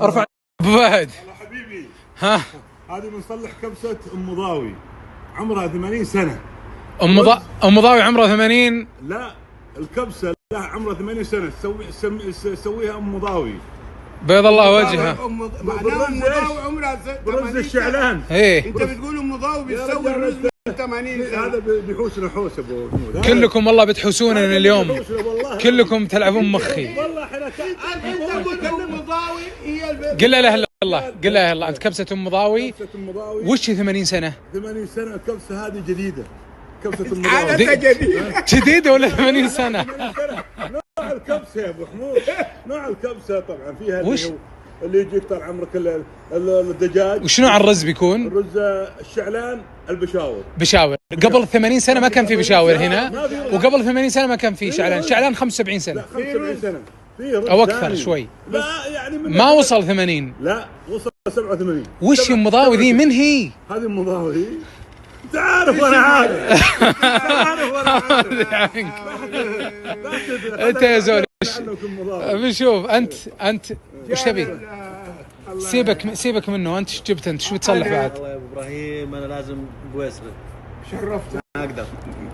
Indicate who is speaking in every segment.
Speaker 1: ارفع ابو فهد.
Speaker 2: يا حبيبي،
Speaker 1: ها
Speaker 2: هذه بنصلح كبسة ام مضاوي عمرها 80 سنة.
Speaker 1: ام ضاوي عمرها 80؟
Speaker 2: لا، الكبسة لها عمرها 80 سنة، سويها ام مضاوي.
Speaker 1: بيض الله وجهها.
Speaker 3: معناها ام مضاوي عمرها
Speaker 2: برز الشعلان.
Speaker 1: ايه
Speaker 3: انت بتقول ام مضاوي بتسوي الرز من 80 سنة.
Speaker 2: هذا بيحوسنا حوس ابو محمود.
Speaker 1: كلكم والله بتحوسوننا اليوم، كلكم تلعبون مخي.
Speaker 2: والله احنا
Speaker 3: انت قلت ام مضاوي هي
Speaker 1: قل لا اله الا الله، قل لا اله الا الله. انت كبسة ام ضاوي
Speaker 2: كبسة ام مضاوي
Speaker 1: وش 80 سنة؟
Speaker 2: 80 سنة. الكبسة هذه جديدة، كبسة ام
Speaker 3: حالتها
Speaker 2: مضاوي
Speaker 3: جديدة.
Speaker 1: جديدة ولا 80 سنة؟
Speaker 2: 80 سنة. نوع الكبسة يا ابو حمود، نوع الكبسة طبعا فيها
Speaker 1: وش؟
Speaker 2: اللي يجيك طال عمرك الدجاج.
Speaker 1: وش نوع الرز بيكون؟
Speaker 2: الرز الشعلان البشاور.
Speaker 1: بشاور. قبل 80 سنة ما كان في بشاور هنا، وقبل 80 سنة ما كان في شعلان. شعلان 75 سنة
Speaker 2: 75 سنة في رز
Speaker 1: او اكثر
Speaker 2: ثاني.
Speaker 1: شوي.
Speaker 2: لا يعني
Speaker 1: ما وصل 80.
Speaker 2: لا وصل 87.
Speaker 1: وش ام ضاوي ذي؟ من هي؟
Speaker 2: هذه ام مضاوي. انت عارف وانا عارف. عارف وانا عارف.
Speaker 1: انت يا زول بنشوف. انت وش تبي؟ سيبك منه. انت ايش جبت؟ انت شو بتصلح بعد؟
Speaker 4: والله يا ابو ابراهيم انا لازم بويسري.
Speaker 3: شرفت.
Speaker 4: ما اقدر.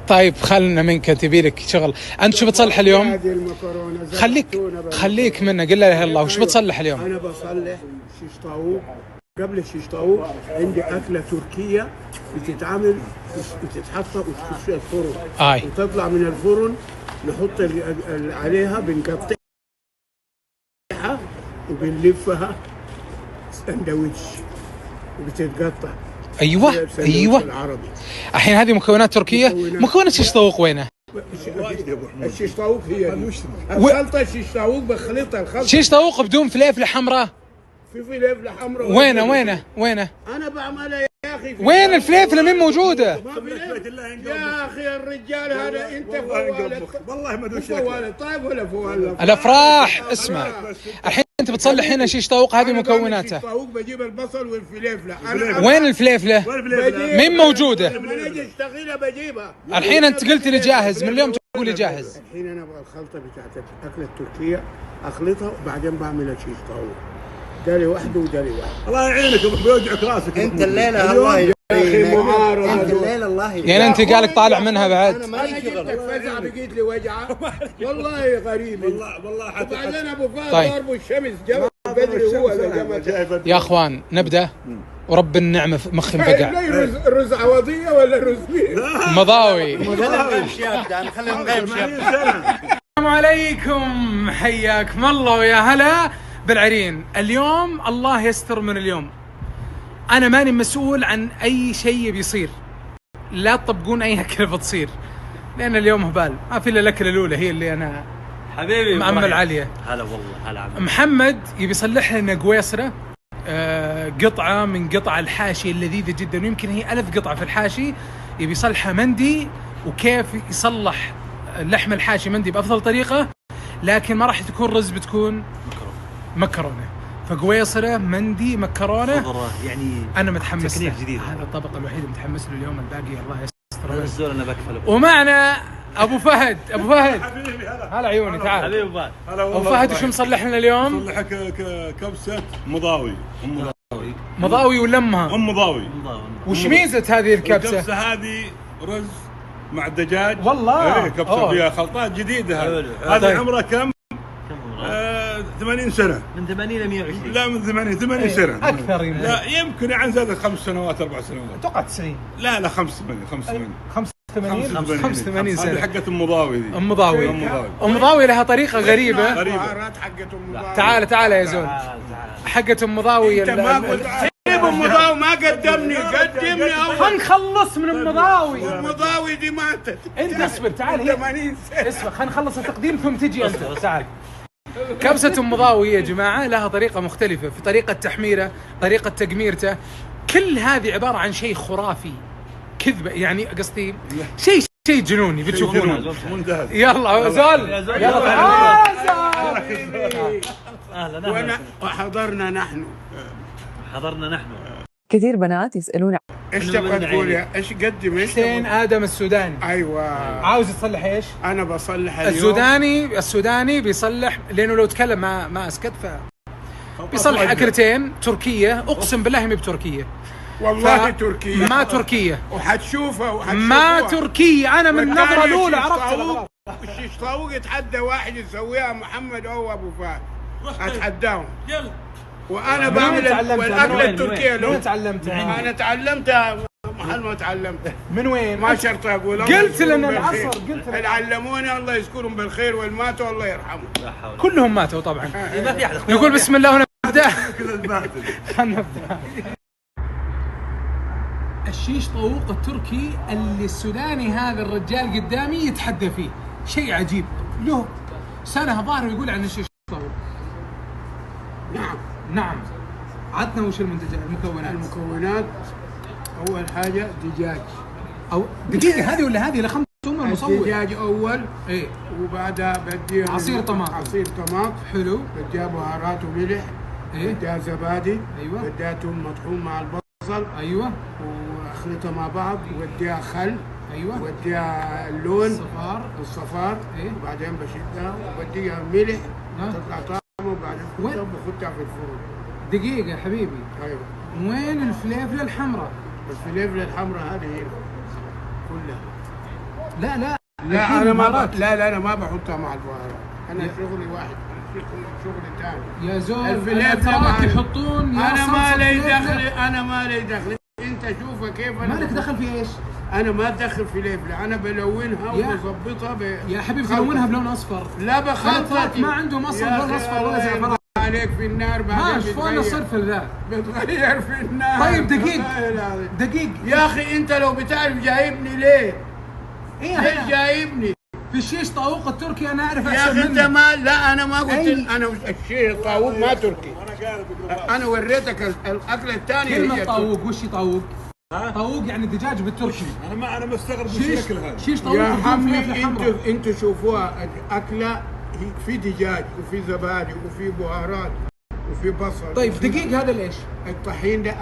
Speaker 1: طيب خلنا منك، تبي لك شغل. انت شو بتصلح اليوم؟
Speaker 3: هذه المكرونة
Speaker 1: خليك منه. قل لا اله الا الله. وش بتصلح اليوم؟
Speaker 3: انا بصلح شيش طاووق. قبل الشيش طاووق عندي اكله تركيه بتتعمل، بتتحط وتخش الفرن. وتطلع من الفرن نحط عليها، بنقطعها وبنلفها سندويتش وبتتقطع.
Speaker 1: ايوه
Speaker 3: العربي.
Speaker 1: الحين هذه مكونات تركيه. مكونات شيش طاووق وينه؟
Speaker 3: الشيش طاووق هي الخلطه. الشيش طاووق بخلطها الخلطه.
Speaker 1: شيش طاووق بدون فليفله حمراء.
Speaker 3: في فليفله حمراء.
Speaker 1: وينه؟
Speaker 3: انا بعملها يا اخي.
Speaker 1: وين الفليفله؟ من موجوده؟
Speaker 3: يا اخي الرجال هذا انت فوالد.
Speaker 2: والله ما ادري
Speaker 3: فوالد. طيب ولا فوالد؟
Speaker 1: الافراح. اسمع الحين انت بتصلح هنا شيش طاووق، هذه مكوناته.
Speaker 3: شيش طاووق بجيب البصل والفليفله.
Speaker 1: وين الفليفله؟ مين موجوده؟
Speaker 3: لما نجي اشتغلها بجيبها.
Speaker 1: الحين انت قلت لي جاهز، من اليوم تقول لي جاهز.
Speaker 3: الحين انا ابغى الخلطه بتاعت الاكله التركيه اخلطها وبعدين بعملها شيش طاووق. داري واحده وداري واحده.
Speaker 2: الله يعينك، بيوجعك راسك
Speaker 4: انت الليله الله يعينك. انت الليله الله يعينك.
Speaker 1: يعني انت قالك طالع منها بعد؟
Speaker 3: انا جبتك فزعه بقيت لي وجعه. والله غريب.
Speaker 2: والله حتى
Speaker 3: وبعدين ابو فهد
Speaker 1: طيب.
Speaker 3: ضربه الشمس جاب بدري هو
Speaker 1: يا اخوان نبدا، ورب النعمه مخي مفقع.
Speaker 3: رز عوضيه ولا رز بيه؟
Speaker 1: مضاوي.
Speaker 4: خلينا نغيب شياب، خلينا نغيب شياب.
Speaker 1: السلام عليكم، حياكم الله ويا هلا بالعرين. اليوم الله يستر من اليوم. أنا ماني مسؤول عن أي شيء بيصير، لا تطبقون أي أكلة بتصير، لأن اليوم هبال. ما في إلا الأكلة الأولى هي اللي أنا
Speaker 4: حبيبي
Speaker 1: مأمل عليها.
Speaker 4: هلا والله هلا عمي.
Speaker 1: محمد يبي يصلح لنا قويصرة، قطعة من قطع الحاشي اللذيذة جدا، ويمكن هي 1000 قطعة في الحاشي. يبي يصلحها مندي، وكيف يصلح اللحم الحاشي مندي بأفضل طريقة، لكن ما راح تكون رز، بتكون مكرونة. فقويصرة مندي مكرونة.
Speaker 4: يعني
Speaker 1: أنا متحمس له.
Speaker 4: جديد.
Speaker 1: هذا الطبق الوحيد متحمس له اليوم، الباقي الله يستر.
Speaker 4: انا الزول انا بكفله.
Speaker 1: ومعنا أبو فهد.
Speaker 2: حبيبي
Speaker 1: هلا عيوني، تعال.
Speaker 4: حبيبي فهد.
Speaker 1: أبو فهد وش مصلح لنا اليوم؟
Speaker 2: صلحك كبسة مضاوي.
Speaker 1: مضاوي ولمها
Speaker 2: ام مضاوي.
Speaker 1: وش ميزة هذه الكبسة؟
Speaker 2: الكبسة هذه رز مع الدجاج.
Speaker 1: والله.
Speaker 2: ايه كبسة فيها خلطات جديدة. هذه
Speaker 1: طيب.
Speaker 2: عمرها كم؟ 80 سنة.
Speaker 4: من 80 ل 120.
Speaker 2: لا من 80 سنة.
Speaker 1: أكثر يمكن.
Speaker 2: لا يمكن يعني زادت 5 سنوات 4 سنوات.
Speaker 1: أتوقع 90.
Speaker 2: لا 85.
Speaker 1: 85 سنة.
Speaker 2: هذه حقت ام مضاوي ذي.
Speaker 1: أم ضاوي. أم ضاوي لها طريقة غريبة.
Speaker 3: البهارات حقت ام مضاوي.
Speaker 1: تعال يا زول. حقت أم ضاوي.
Speaker 3: انت ما قلت سيب ام مضاوي، ما قدمني اول.
Speaker 1: خلص من ام ضاوي.
Speaker 3: ام مضاوي دي ماتت.
Speaker 1: انت اصبر، تعال هي
Speaker 3: 80 سنه.
Speaker 1: اسمع، خلينا نخلص التقديم ثم تجي انت. تعال. كبسة ام ضاوي يا جماعة لها طريقة مختلفة في طريقة تحميره، طريقة تقميرته. كل هذه عبارة عن شيء خرافي، كذبة يعني، قصدي شيء جنوني بتشوفونه.
Speaker 2: منتهى.
Speaker 1: يلا زول، يلا تعال.
Speaker 4: اهلا.
Speaker 3: وحضرنا نحن.
Speaker 5: كثير بنات يسألون
Speaker 3: ايش تبغى تقول يا ايش قدم ايش
Speaker 1: حسين آدم السوداني.
Speaker 3: ايوه.
Speaker 1: عاوز تصلح ايش؟
Speaker 3: انا بصلح اليوم.
Speaker 1: السوداني بيصلح، لانه لو تكلم ما اسكت. بيصلح اكلتين تركيه، اقسم بالله ما بتركيه
Speaker 3: والله تركيا
Speaker 1: ما تركيه
Speaker 3: وحتشوفها
Speaker 1: ما تركيه. انا من النظره الاولى عرفت
Speaker 3: الشيش طاووق يتحدى واحد يسويها محمد او ابو فهد، اتحداهم وانا بعمل الاكله التركيه.
Speaker 1: لو تعلمتها
Speaker 3: انا تعلمتها محل ما تعلمتها.
Speaker 1: من وين؟
Speaker 3: ما شرط اقول.
Speaker 1: قلت لنا العصر، قلت
Speaker 3: اللي علموني الله يذكرهم بالخير والماتوا الله يرحمهم.
Speaker 1: كلهم ماتوا طبعا. نقول بسم الله ونبدا. خلنا نبدا. الشيش طاووق التركي اللي السوداني هذا الرجال قدامي يتحدى فيه، شيء عجيب. له سنه ظاهر يقول عن الشيش طاووق. نعم. عطنا وش
Speaker 3: المكونات اول حاجه دجاج،
Speaker 1: او دقيقه هذه ولا هذه لخمسه المصور.
Speaker 3: دجاج اول،
Speaker 1: ايه،
Speaker 3: وبعدها بدي
Speaker 1: عصير طماط
Speaker 3: حلو، بديها بهارات وملح،
Speaker 1: ايه،
Speaker 3: بديها زبادي،
Speaker 1: ايوه،
Speaker 3: بديها توم مطحون مع البصل،
Speaker 1: ايوه،
Speaker 3: واخلطها مع بعض، وبديها خل،
Speaker 1: ايوه،
Speaker 3: وبديها اللون الصفار،
Speaker 1: ايه،
Speaker 3: وبعدين بشدها وبديها ملح تطلع طعمه، وبعدين بخدها في الفرن.
Speaker 1: دقيقه يا حبيبي،
Speaker 3: ايوه،
Speaker 1: وين الفليفله الحمراء؟
Speaker 3: الفليفله الحمراء هذه هنا كلها.
Speaker 1: لا
Speaker 3: انا ما انا ما بحطها مع البهارات، انا شغلي واحد، شغلي ثاني
Speaker 1: يا زول. الفليفله يحطون،
Speaker 3: انا ما لي دخل. انت شوفها كيف. انا
Speaker 1: مالك دخل في ايش؟
Speaker 3: انا ما ادخل فليفله، انا بلونها وبظبطها
Speaker 1: يا حبيبي تلونها بلون اصفر.
Speaker 3: لا بخلطتي
Speaker 1: ما عندهم اصلا لون اصفر ولا زعفران.
Speaker 3: عليك في النار بعدين
Speaker 1: شلون الصرف ذا؟
Speaker 3: بتغير في النار.
Speaker 1: طيب دقيق
Speaker 3: يا اخي انت لو بتعرف جايبني ليه؟ ليه جايبني؟
Speaker 1: في الشيش طاووق التركي انا اعرف احسن
Speaker 3: يا اخي انت
Speaker 1: منك.
Speaker 3: لا انا ما قلت انا الشيش طاووق ما تركي. انا وريتك الاكله الثانيه.
Speaker 1: كلمه طاووق وش طاووق؟ طاووق يعني الدجاج بالتركي.
Speaker 2: انا مستغرب من الشكل هذا.
Speaker 1: شيش طاووق
Speaker 3: يا عمي انتوا شوفوها اكله في دجاج وفي زبادي وفي بهارات وفي بصل.
Speaker 1: طيب دقيق هذا ليش؟
Speaker 3: الطحين ده